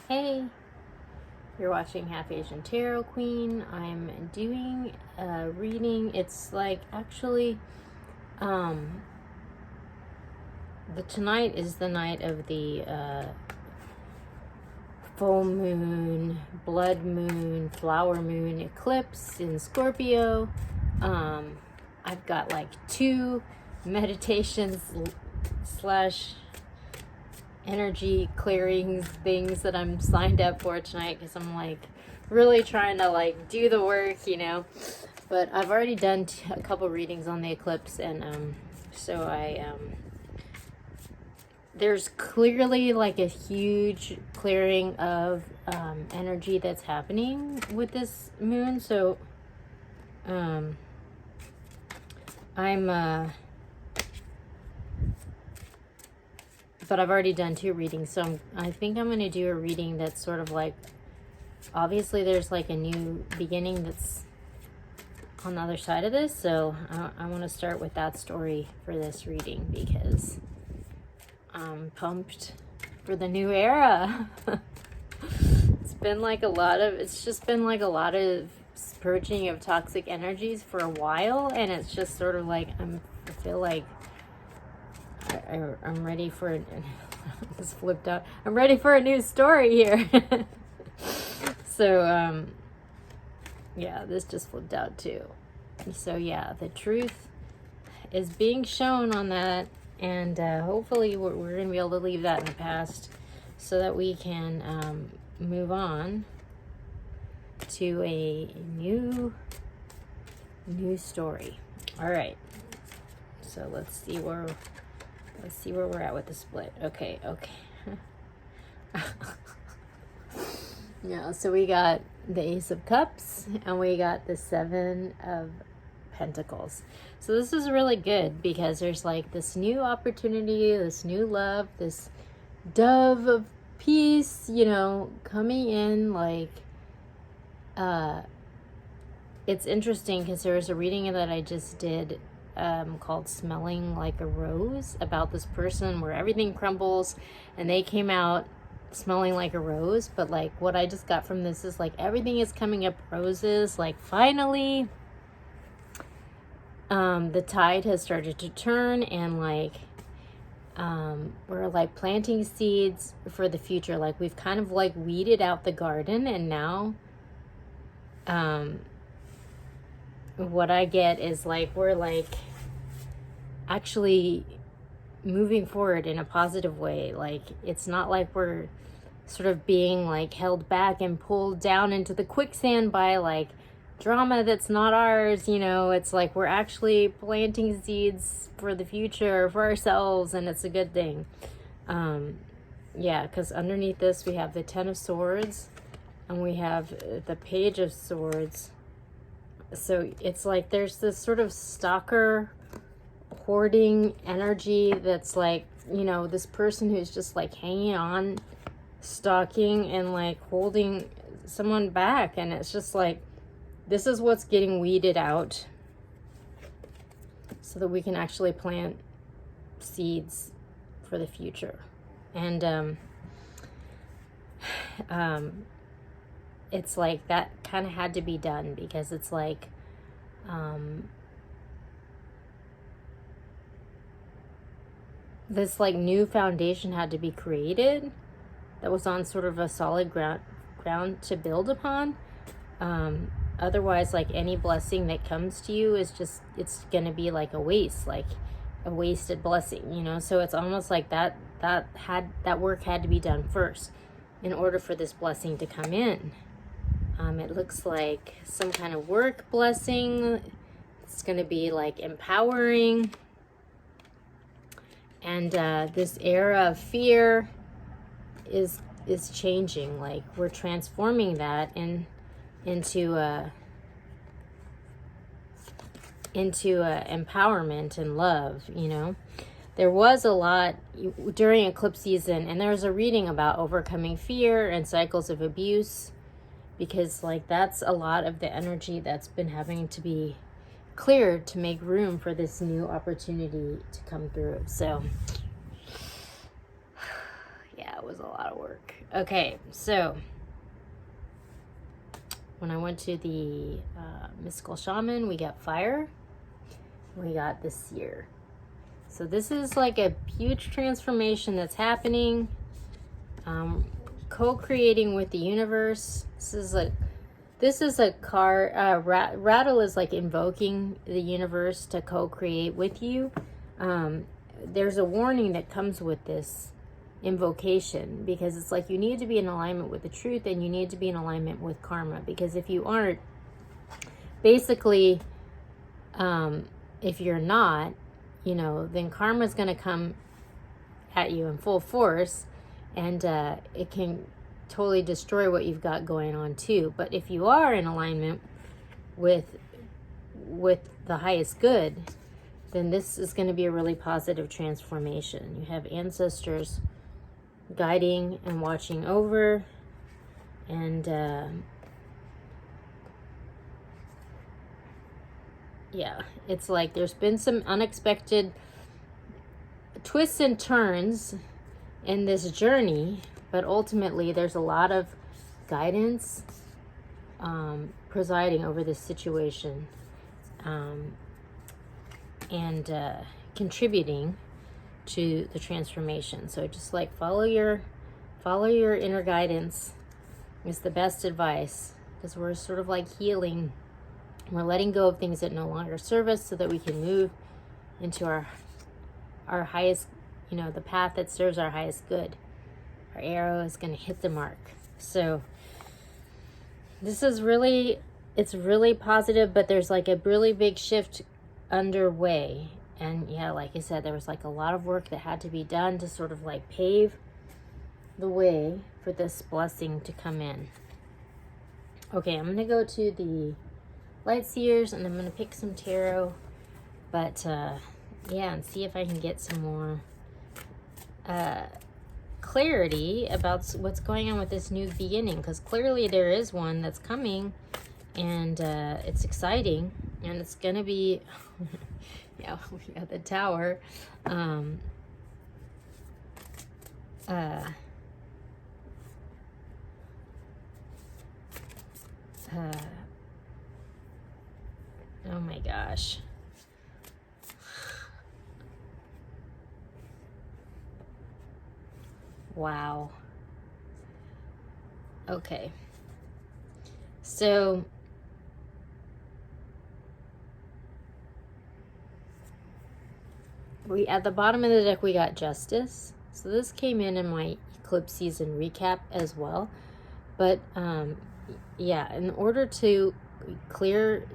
Hey, you're watching Half Asian Tarot Queen. I'm doing a reading. It's like actually, um, tonight is the night of the full moon, blood moon, flower moon eclipse in Scorpio. I've got like two meditations slash energy clearing things that I'm signed up for tonight because I'm like really trying to like do the work, But I've already done a couple readings on the eclipse, and so there's clearly like a huge clearing of energy that's happening with this moon. So but I've already done two readings, so I think I'm going to do a reading that's sort of like, obviously there's like a new beginning that's on the other side of this, so I want to start with that story for this reading because I'm pumped for the new era. It's just been like a lot of purging of toxic energies for a while, and it's just sort of like I feel like I'm ready for this flipped out. I'm ready for a new story here. So yeah, this just flipped out too. So yeah, the truth is being shown on that, and hopefully we're gonna be able to leave that in the past so that we can move on to a new story. All right, so let's see where we're at with the split. Okay. Yeah, so we got the Ace of Cups and we got the Seven of Pentacles. So this is really good because there's like this new opportunity, this new love, this dove of peace, coming in. Like it's interesting because there was a reading that I just did called Smelling Like a Rose, about this person where everything crumbles and they came out smelling like a rose. But like what I just got from this is like everything is coming up roses. Like finally the tide has started to turn, and like we're like planting seeds for the future. Like we've kind of like weeded out the garden, and now what I get is like we're like actually moving forward in a positive way. Like it's not like we're sort of being like held back and pulled down into the quicksand by like drama that's not ours. It's like we're actually planting seeds for the future for ourselves, and it's a good thing. Yeah, because underneath this we have the Ten of Swords and we have the Page of Swords. So it's like there's this sort of stalker hoarding energy that's like, this person who's just like hanging on, stalking, and like holding someone back. And it's just like, this is what's getting weeded out so that we can actually plant seeds for the future. And it's like that kind of had to be done because it's like this like new foundation had to be created that was on sort of a solid ground to build upon. Otherwise, like any blessing that comes to you is just, it's gonna be like a waste, like a wasted blessing, so it's almost like that work had to be done first in order for this blessing to come in. It looks like some kind of work blessing. It's gonna be like empowering. And this era of fear is changing. Like we're transforming that into empowerment and love. There was a lot during eclipse season, and there was a reading about overcoming fear and cycles of abuse, because like that's a lot of the energy that's been having to be cleared to make room for this new opportunity to come through. So yeah, was a lot of work. Okay, so when I went to the mystical shaman, we got fire. We got the seer. So this is like a huge transformation that's happening. Co-creating with the universe. This is a card. Rattle is like invoking the universe to co-create with you. There's a warning that comes with this invocation, because it's like you need to be in alignment with the truth, and you need to be in alignment with karma, because if you aren't, basically, if you're not, you know, then karma is going to come at you in full force, and it can totally destroy what you've got going on too. But if you are in alignment with the highest good, then this is going to be a really positive transformation. You have ancestors guiding and watching over, and yeah, it's like there's been some unexpected twists and turns in this journey, but ultimately there's a lot of guidance presiding over this situation, and contributing to the transformation. So just like follow your inner guidance is the best advice, because we're sort of like healing. We're letting go of things that no longer serve us, so that we can move into our highest, you know, the path that serves our highest good. Our arrow is going to hit the mark. So this is really, it's really positive, but there's like a really big shift underway. And yeah, like I said, there was like a lot of work that had to be done to sort of like pave the way for this blessing to come in. Okay, I'm going to go to the light seers, and I'm going to pick some tarot. But yeah, and see if I can get some more clarity about what's going on with this new beginning, because clearly there is one that's coming, and it's exciting, and it's going to be... Yeah, we got the Tower. Oh my gosh. Wow. Okay. So we, at the bottom of the deck, we got Justice. So this came in my eclipse season recap as well. But yeah, in order to clear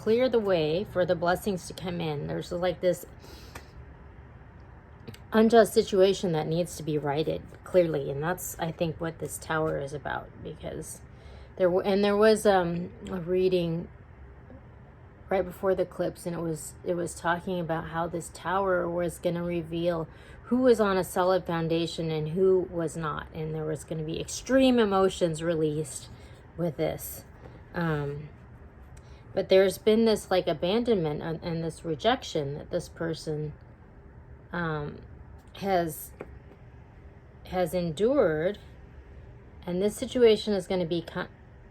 the way for the blessings to come in, there's like this unjust situation that needs to be righted clearly, and that's, I think, what this Tower is about. Because there was a reading right before the eclipse, and it was talking about how this Tower was going to reveal who was on a solid foundation and who was not, and there was going to be extreme emotions released with this. But there's been this like abandonment and this rejection that this person has endured, and this situation is going to be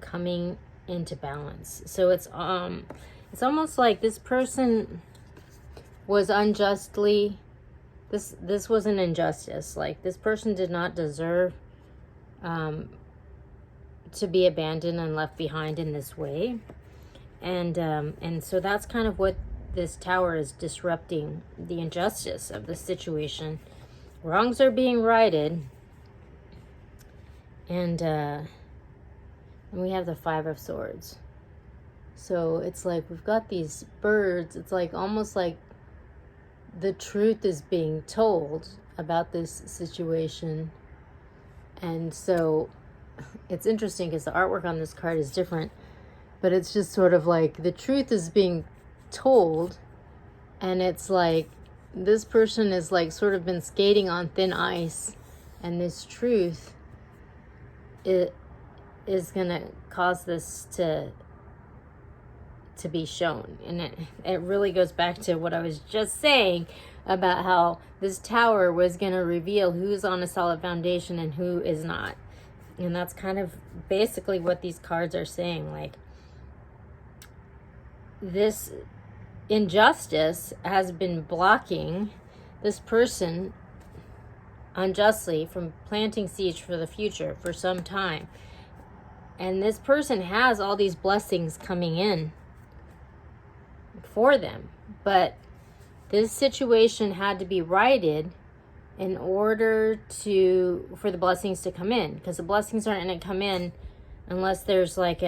coming into balance. So it's almost like this person was unjustly, this was an injustice. Like, this person did not deserve to be abandoned and left behind in this way. And so that's kind of what this Tower is disrupting, the injustice of the situation. Wrongs are being righted. And we have the Five of Swords. So it's like we've got these birds. It's like almost like the truth is being told about this situation. And so it's interesting because the artwork on this card is different, but it's just sort of like the truth is being told, and it's like this person is like sort of been skating on thin ice, and this truth, it is gonna cause this to be shown. And it really goes back to what I was just saying about how this tower was going to reveal who's on a solid foundation and who is not. And that's kind of basically what these cards are saying. Like, this injustice has been blocking this person unjustly from planting seeds for the future for some time. And this person has all these blessings coming in for them. But this situation had to be righted in order for the blessings to come in. Because the blessings aren't going to come in unless there's like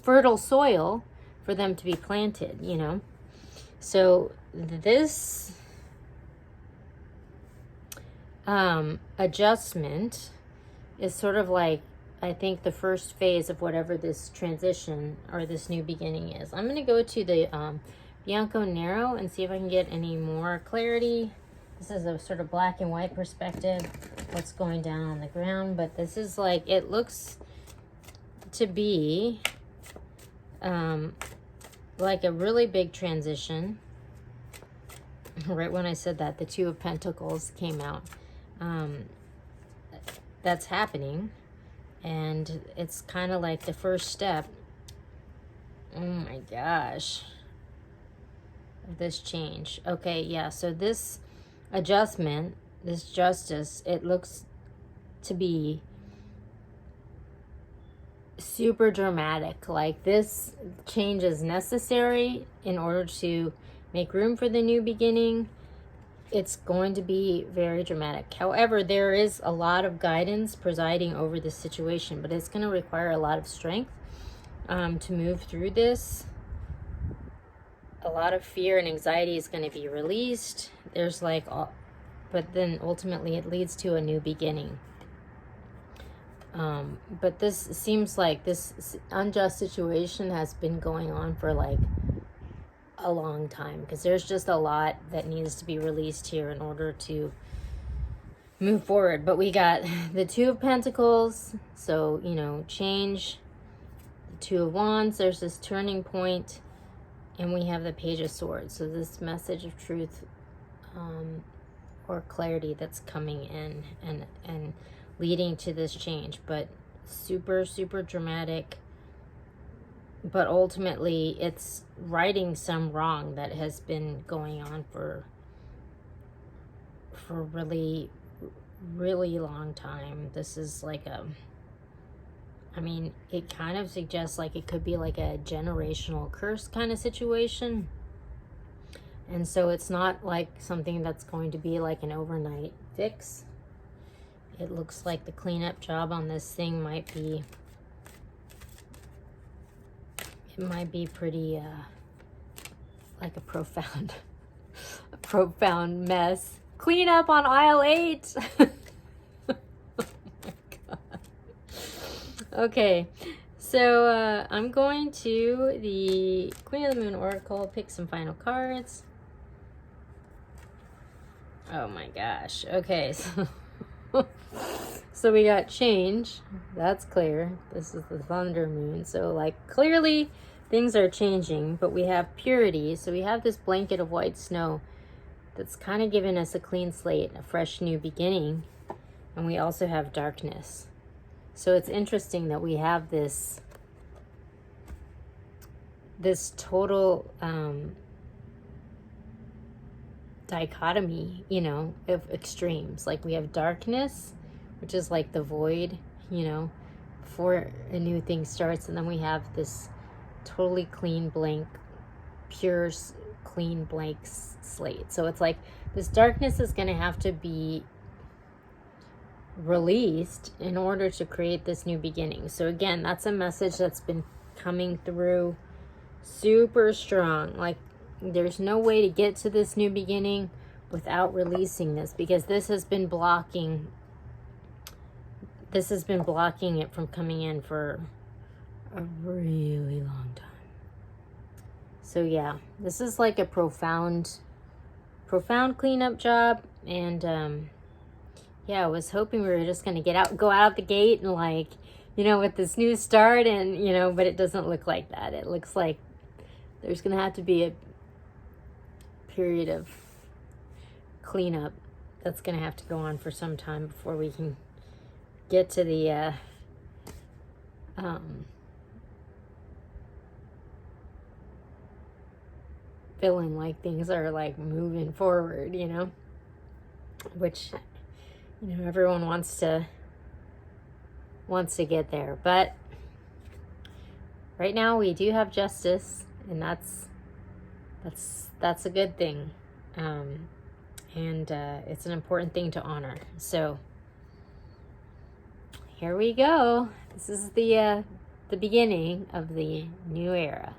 fertile soil for them to be planted, you know. So this adjustment is sort of like, I think, the first phase of whatever this transition or this new beginning is. I'm going to go to the Bianco Nero and see if I can get any more clarity. This is a sort of black and white perspective, what's going down on the ground. But this is like, it looks to be like a really big transition. Right when I said that, the Two of Pentacles came out. That's happening. And it's kind of like the first step. Oh my gosh. This change. Okay, yeah. So this adjustment, this justice, it looks to be super dramatic. Like, this change is necessary in order to make room for the new beginning. It's going to be very dramatic. However, there is a lot of guidance presiding over this situation, but it's going to require a lot of strength to move through this. A lot of fear and anxiety is going to be released. There's like, but then ultimately it leads to a new beginning. But this seems like this unjust situation has been going on for like a long time, because there's just a lot that needs to be released here in order to move forward. But we got the Two of Pentacles, so, you know, change. The Two of Wands, there's this turning point, and we have the Page of Swords. So this message of truth or clarity that's coming in and leading to this change. But super, super dramatic. But ultimately, it's righting some wrong that has been going on for really, really long time. This is like I mean, it kind of suggests like it could be like a generational curse kind of situation. And so it's not like something that's going to be like an overnight fix. It looks like the cleanup job on this thing might be... It might be pretty, like a profound mess. Clean up on aisle 8. Oh my God. Okay, so I'm going to the Queen of the Moon Oracle, pick some final cards. Oh my gosh. Okay, so we got change. That's clear. This is the Thunder Moon. So like, clearly things are changing, but we have purity. So we have this blanket of white snow that's kind of giving us a clean slate, a fresh new beginning. And we also have darkness. So it's interesting that we have this total dichotomy, you know, of extremes. Like, we have darkness, which is like the void, you know, before a new thing starts. And then we have this totally clean blank, pure clean blank slate. So it's like this darkness is going to have to be released in order to create this new beginning. So again, that's a message that's been coming through super strong. Like, there's no way to get to this new beginning without releasing this, because this has been blocking it from coming in for a really long time. So yeah, this is like a profound cleanup job. And yeah, I was hoping we were just gonna go out the gate and, like, you know, with this new start, and, you know, but it doesn't look like that. It looks like there's gonna have to be a period of cleanup that's going to have to go on for some time before we can get to the feeling like things are like moving forward, you know, which, you know, everyone wants to get there. But right now we do have justice, and that's a good thing. And it's an important thing to honor. So here we go. This is the beginning of the new era.